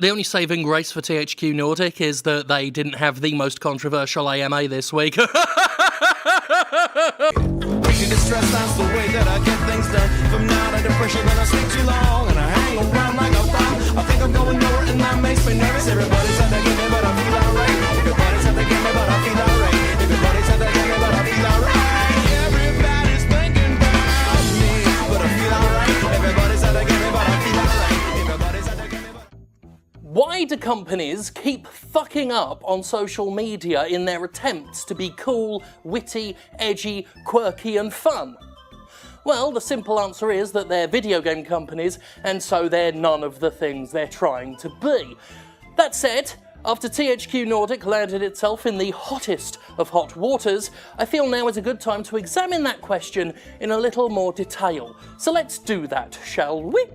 The only saving grace for THQ Nordic is that they didn't have the most controversial AMA this week. Stress, that's the way that I get things done. From now to depression, then I sleep too long and I hang around like a bomb. I think I'm going nowhere and that makes me nervous. Everybody's at the game, but I feel alright. Everybody's at the game, but I feel alright. Everybody's at the game, but I feel alright. Everybody's thinking about me, but I feel alright. Everybody's at the game, but I feel alright. Everybody's at the game, but Why do companies keep fucking up on social media in their attempts to be cool, witty, edgy, quirky and fun? Well, the simple answer is that they're video game companies, and so they're none of the things they're trying to be. That said, after THQ Nordic landed itself in the hottest of hot waters, I feel now is a good time to examine that question in a little more detail. So let's do that, shall we?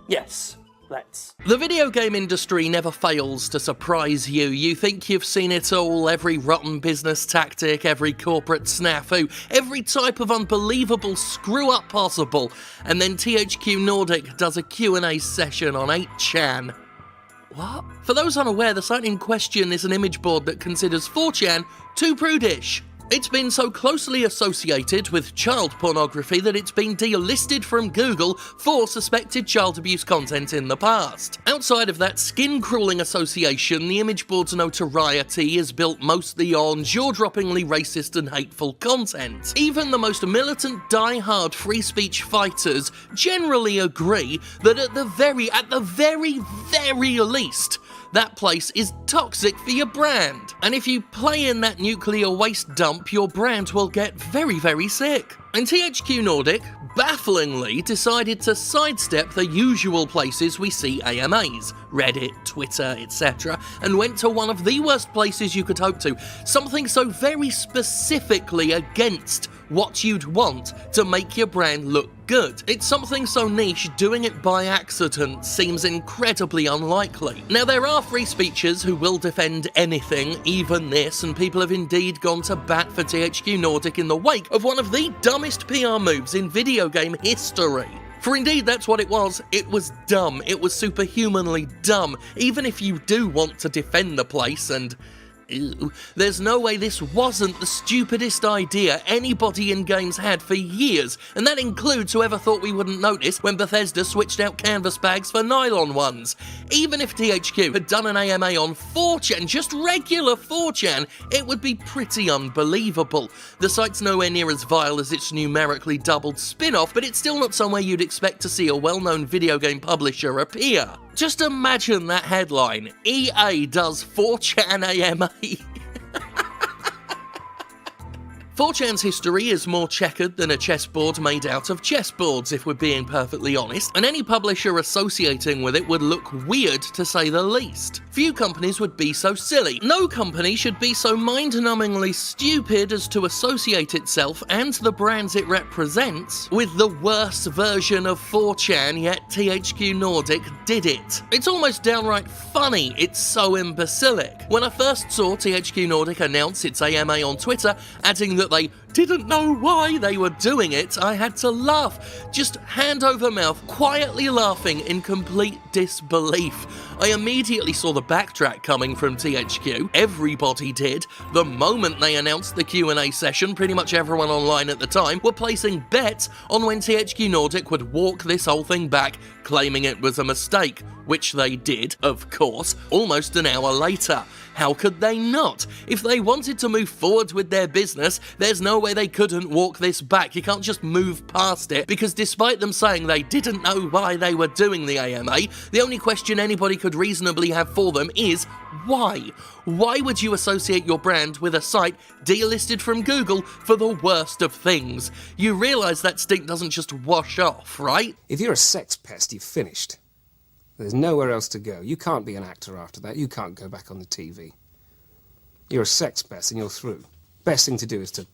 Yes. Let's. The video game industry never fails to surprise you. You think you've seen it all, every rotten business tactic, every corporate snafu, every type of unbelievable screw-up possible, and then THQ Nordic does a Q&A session on 8chan. What? For those unaware, the site in question is an image board that considers 4chan too prudish. It's been so closely associated with child pornography that it's been delisted from Google for suspected child abuse content in the past. Outside of that skin-crawling association, the image board's notoriety is built mostly on jaw-droppingly racist and hateful content. Even the most militant, die-hard free speech fighters generally agree that at the very least, that place is toxic for your brand. And if you play in that nuclear waste dump, your brand will get very, very sick. And THQ Nordic, bafflingly, decided to sidestep the usual places we see AMAs, Reddit, Twitter, etc., and went to one of the worst places you could hope to, something so very specifically against what you'd want to make your brand look good. It's something so niche, doing it by accident seems incredibly unlikely. Now, there are free speechers who will defend anything, even this, and people have indeed gone to bat for THQ Nordic in the wake of one of the dumbest PR moves in video game history. For indeed, that's what it was. It was dumb. It was superhumanly dumb. Even if you do want to defend the place and... ew, there's no way this wasn't the stupidest idea anybody in games had for years, and that includes whoever thought we wouldn't notice when Bethesda switched out canvas bags for nylon ones. Even if THQ had done an AMA on 4chan, just regular 4chan, it would be pretty unbelievable. The site's nowhere near as vile as its numerically doubled spin-off, but it's still not somewhere you'd expect to see a well-known video game publisher appear. Just imagine that headline, EA does 4chan AMA. 4chan's history is more checkered than a chessboard made out of chessboards, if we're being perfectly honest, and any publisher associating with it would look weird, to say the least. Few companies would be so silly. No company should be so mind-numbingly stupid as to associate itself and the brands it represents with the worst version of 4chan, yet THQ Nordic did it. It's almost downright funny, it's so imbecilic. When I first saw THQ Nordic announce its AMA on Twitter, adding that they didn't know why they were doing it, I had to laugh. Just hand over mouth, quietly laughing in complete disbelief. I immediately saw the backtrack coming from THQ. Everybody did. The moment they announced the Q&A session, pretty much everyone online at the time were placing bets on when THQ Nordic would walk this whole thing back, claiming it was a mistake, which they did, of course, almost an hour later. How could they not? If they wanted to move forward with their business, there's no way they couldn't walk this back. You can't just move past it, because despite them saying they didn't know why they were doing the AMA, the only question anybody could reasonably have for them is, why? Why would you associate your brand with a site delisted from Google for the worst of things? You realise that stink doesn't just wash off, right? If you're a sex pest, you've finished. There's nowhere else to go. You can't be an actor after that. You can't go back on the TV. You're a sex pest and you're through. Best thing to do is to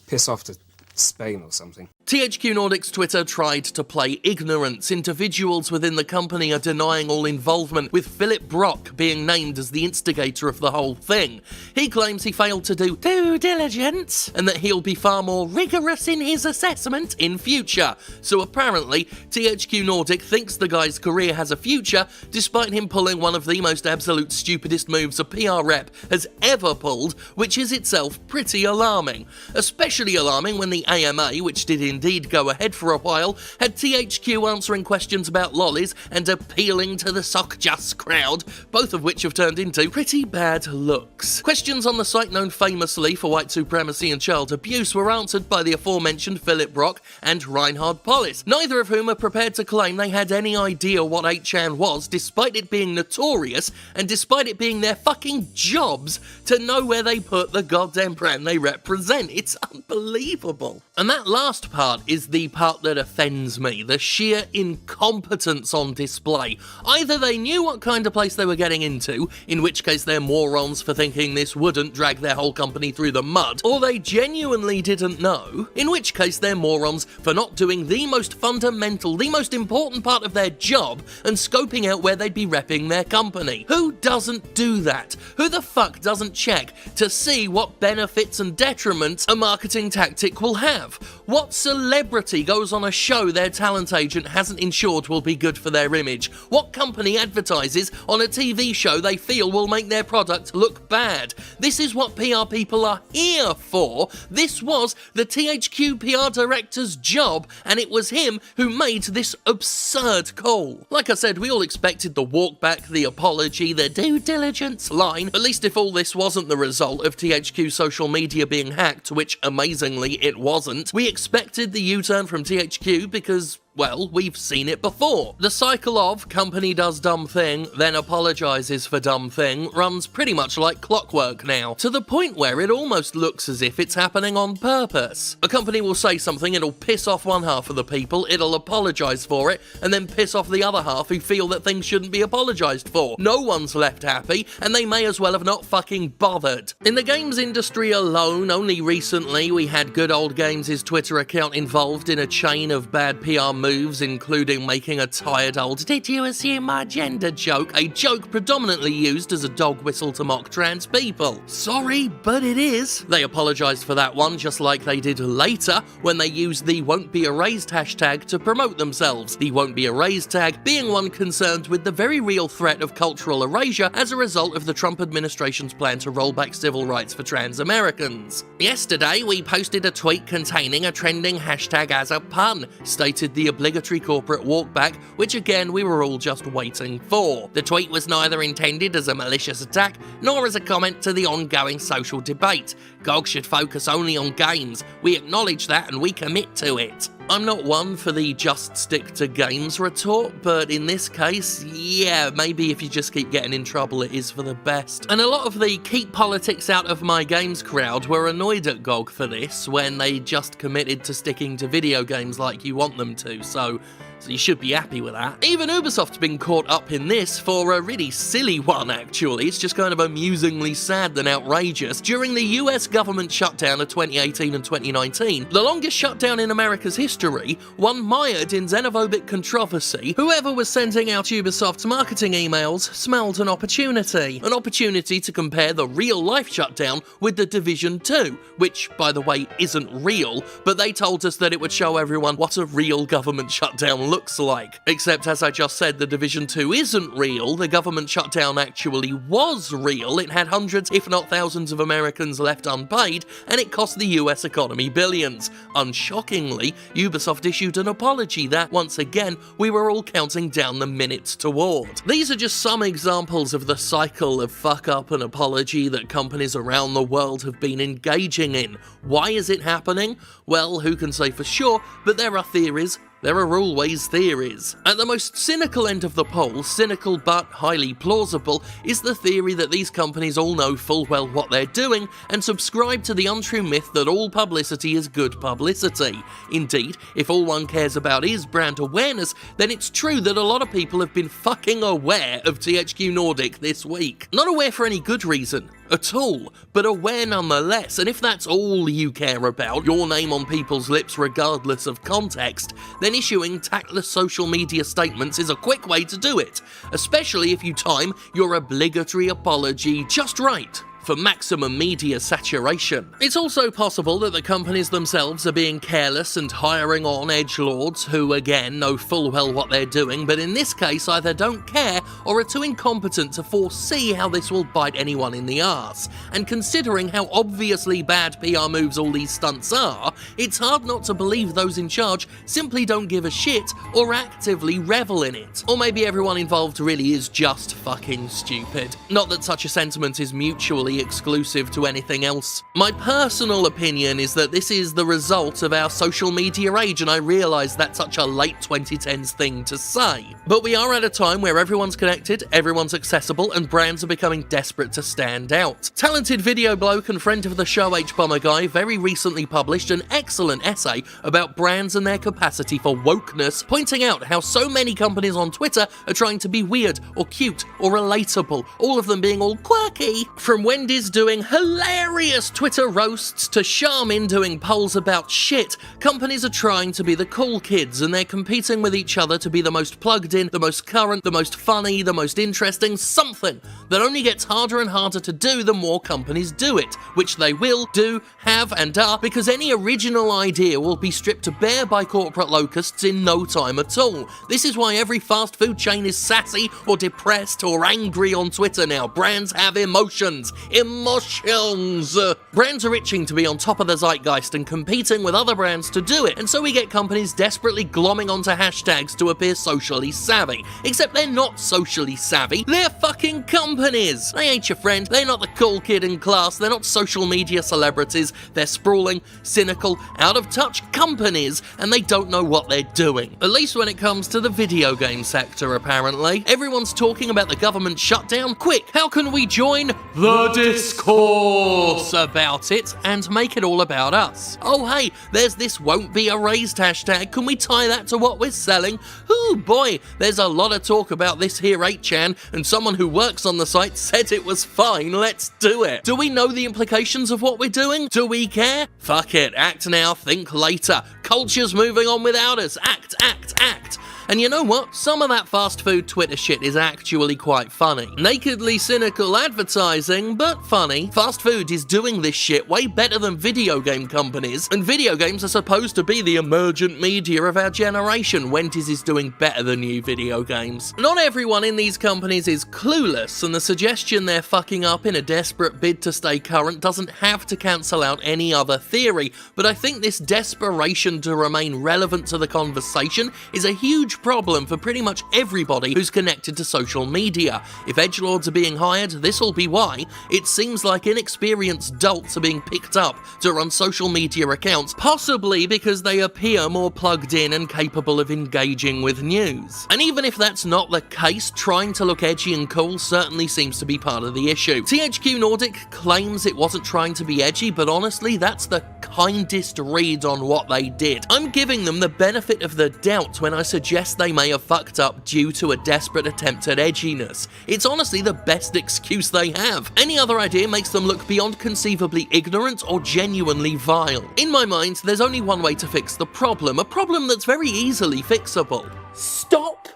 piss off to Spain or something. THQ Nordic's Twitter tried to play ignorance. Individuals within the company are denying all involvement, with Philip Brock being named as the instigator of the whole thing. He claims he failed to do due diligence, and that he'll be far more rigorous in his assessment in future. So apparently, THQ Nordic thinks the guy's career has a future, despite him pulling one of the most absolute stupidest moves a PR rep has ever pulled, which is itself pretty alarming. Especially alarming when the AMA, which did indeed go ahead for a while, had THQ answering questions about lollies and appealing to the sock-just crowd, both of which have turned into pretty bad looks. Questions on the site known famously for white supremacy and child abuse were answered by the aforementioned Philip Brock and Reinhard Pollis, neither of whom are prepared to claim they had any idea what 8chan was, despite it being notorious and despite it being their fucking jobs to know where they put the goddamn brand they represent. It's unbelievable. And that last part is the part that offends me, the sheer incompetence on display. Either they knew what kind of place they were getting into, in which case they're morons for thinking this wouldn't drag their whole company through the mud, or they genuinely didn't know, in which case they're morons for not doing the most fundamental, the most important part of their job and scoping out where they'd be repping their company. Who doesn't do that? Who the fuck doesn't check to see what benefits and detriments a marketing tactic will have? What celebrity goes on a show their talent agent hasn't ensured will be good for their image? What company advertises on a TV show they feel will make their product look bad? This is what PR people are here for. This was the THQ PR director's job, and it was him who made this absurd call. Like I said, we all expected the walk back, the apology, the due diligence line, at least if all this wasn't the result of THQ social media being hacked, which amazingly it wasn't. We expected the U-turn from THQ because, well, we've seen it before. The cycle of company does dumb thing, then apologises for dumb thing runs pretty much like clockwork now, to the point where it almost looks as if it's happening on purpose. A company will say something, it'll piss off one half of the people, it'll apologise for it, and then piss off the other half who feel that things shouldn't be apologised for. No one's left happy, and they may as well have not fucking bothered. In the games industry alone, only recently we had Good Old Games' Twitter account involved in a chain of bad PR moves, including making a tired old "did you assume my gender" joke, a joke predominantly used as a dog whistle to mock trans people. Sorry, but it is. They apologised for that one, just like they did later when they used the "won't be erased" hashtag to promote themselves, the "won't be erased" tag being one concerned with the very real threat of cultural erasure as a result of the Trump administration's plan to roll back civil rights for trans Americans. Yesterday, we posted a tweet containing a trending hashtag as a pun, stated the obligatory corporate walkback, which again we were all just waiting for. The tweet was neither intended as a malicious attack nor as a comment to the ongoing social debate. GOG should focus only on games. We acknowledge that and we commit to it. I'm not one for the just stick to games retort, but in this case, yeah, maybe if you just keep getting in trouble it is for the best. And a lot of the keep politics out of my games crowd were annoyed at GOG for this when they just committed to sticking to video games like you want them to, so you should be happy with that. Even Ubisoft's been caught up in this for a really silly one, actually. It's just kind of amusingly sad than outrageous. During the US government shutdown of 2018 and 2019, the longest shutdown in America's history, one mired in xenophobic controversy, whoever was sending out Ubisoft's marketing emails smelled an opportunity. An opportunity to compare the real-life shutdown with the Division 2, which, by the way, isn't real, but they told us that it would show everyone what a real government shutdown looks like. Except, as I just said, the Division 2 isn't real. The government shutdown actually was real. It had hundreds, if not thousands of Americans left unpaid, and it cost the US economy billions. Unshockingly, Ubisoft issued an apology that, once again, we were all counting down the minutes toward. These are just some examples of the cycle of fuck-up and apology that companies around the world have been engaging in. Why is it happening? Well, who can say for sure, but there are theories. There are always theories. At the most cynical end of the poll, cynical but highly plausible, is the theory that these companies all know full well what they're doing and subscribe to the untrue myth that all publicity is good publicity. Indeed, if all one cares about is brand awareness, then it's true that a lot of people have been fucking aware of THQ Nordic this week. Not aware for any good reason. at all, but aware nonetheless, and if that's all you care about, your name on people's lips regardless of context, then issuing tactless social media statements is a quick way to do it, especially if you time your obligatory apology just right for maximum media saturation. It's also possible that the companies themselves are being careless and hiring on edgelords who, again, know full well what they're doing, but in this case either don't care or are too incompetent to foresee how this will bite anyone in the arse. And considering how obviously bad PR moves all these stunts are, it's hard not to believe those in charge simply don't give a shit or actively revel in it. Or maybe everyone involved really is just fucking stupid. Not that such a sentiment is mutually exclusive to anything else. My personal opinion is that this is the result of our social media age, and I realise that's such a late 2010s thing to say. But we are at a time where everyone's connected, everyone's accessible, and brands are becoming desperate to stand out. Talented video bloke and friend of the show H-Bomber Guy very recently published an excellent essay about brands and their capacity for wokeness, pointing out how so many companies on Twitter are trying to be weird or cute or relatable, all of them being all quirky. From Wendy's doing hilarious Twitter roasts to Charmin doing polls about shit, companies are trying to be the cool kids, and they're competing with each other to be the most plugged in, the most current, the most funny, the most interesting, something that only gets harder and harder to do the more companies do it, which they will, do, have, and are, because any original idea will be stripped bare by corporate locusts in no time at all. This is why every fast food chain is sassy or depressed or angry on Twitter now. Brands have emotions. Emotions! Brands are itching to be on top of the zeitgeist and competing with other brands to do it, and so we get companies desperately glomming onto hashtags to appear socially savvy. Except they're not socially savvy, they're fucking companies! They ain't your friend, they're not the cool kid in class, they're not social media celebrities, they're sprawling, cynical, out-of-touch companies, and they don't know what they're doing. At least when it comes to the video game sector, apparently. Everyone's talking about the government shutdown. Quick, how can we join the discourse about it and make it all about us? Oh hey, there's this won't be erased hashtag, can we tie that to what we're selling? Ooh boy, there's a lot of talk about this here 8chan, and someone who works on the site said it was fine, let's do it. Do we know the implications of what we're doing? Do we care? Fuck it, act now, think later. Culture's moving on without us, act, act, act. And you know what? Some of that fast food Twitter shit is actually quite funny. Nakedly cynical advertising, but funny. Fast food is doing this shit way better than video game companies, and video games are supposed to be the emergent media of our generation. Wendy's is doing better than new video games. Not everyone in these companies is clueless, and the suggestion they're fucking up in a desperate bid to stay current doesn't have to cancel out any other theory, but I think this desperation to remain relevant to the conversation is a huge problem for pretty much everybody who's connected to social media. If edgelords are being hired, this'll be why. It seems like inexperienced dolts are being picked up to run social media accounts, possibly because they appear more plugged in and capable of engaging with news. And even if that's not the case, trying to look edgy and cool certainly seems to be part of the issue. THQ Nordic claims it wasn't trying to be edgy, but honestly, that's the kindest read on what they did. I'm giving them the benefit of the doubt when I suggest they may have fucked up due to a desperate attempt at edginess. It's honestly the best excuse they have. Any other idea makes them look beyond conceivably ignorant or genuinely vile. In my mind, there's only one way to fix the problem, a problem that's very easily fixable. Stop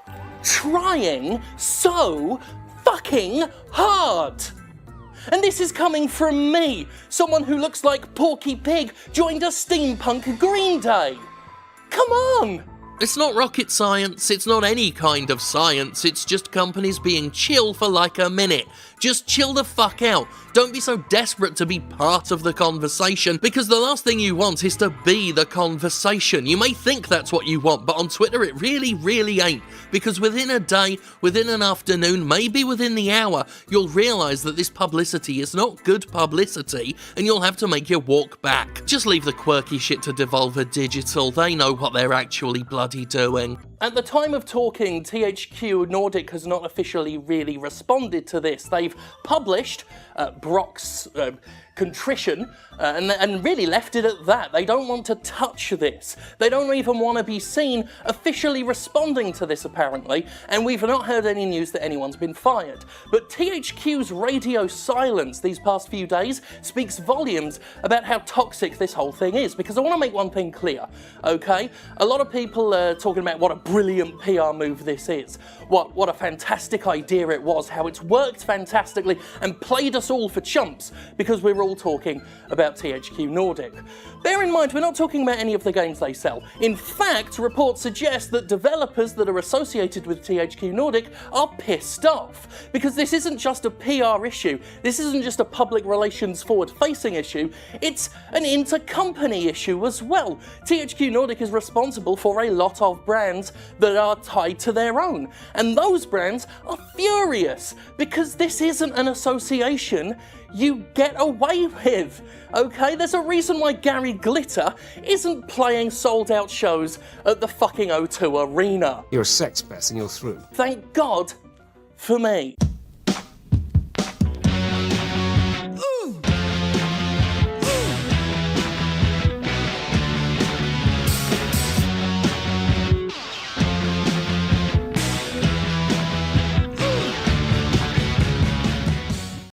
trying so fucking hard! And this is coming from me, someone who looks like Porky Pig joined a steampunk Green Day. Come on! It's not rocket science, it's not any kind of science, it's just companies being chill for like a minute. Just chill the fuck out. Don't be so desperate to be part of the conversation, because the last thing you want is to be the conversation. You may think that's what you want, but on Twitter it really, really ain't. Because within a day, within an afternoon, maybe within the hour, you'll realise that this publicity is not good publicity, and you'll have to make your walk back. Just leave the quirky shit to Devolver Digital, they know what they're actually bloody doing. At the time of talking, THQ Nordic has not officially really responded to this. They've published Brock's contrition and really left it at that. They don't want to touch this. They don't even want to be seen officially responding to this, apparently, and we've not heard any news that anyone's been fired. But THQ's radio silence these past few days speaks volumes about how toxic this whole thing is, because I want to make one thing clear, okay? A lot of people are talking about what a brilliant PR move this is, what a fantastic idea it was, how it's worked fantastically and played us all for chumps because we're all talking about THQ Nordic. Bear in mind, we're not talking about any of the games they sell. In fact, reports suggest that developers that are associated with THQ Nordic are pissed off, because this isn't just a PR issue, this isn't just a public relations forward-facing issue, it's an intercompany issue as well. THQ Nordic is responsible for a lot of brands that are tied to their own, and those brands are furious because this isn't an association you get away with, okay? There's a reason why Gary Glitter isn't playing sold-out shows at the fucking O2 Arena. You're a sex pest and you're through. Thank God for me.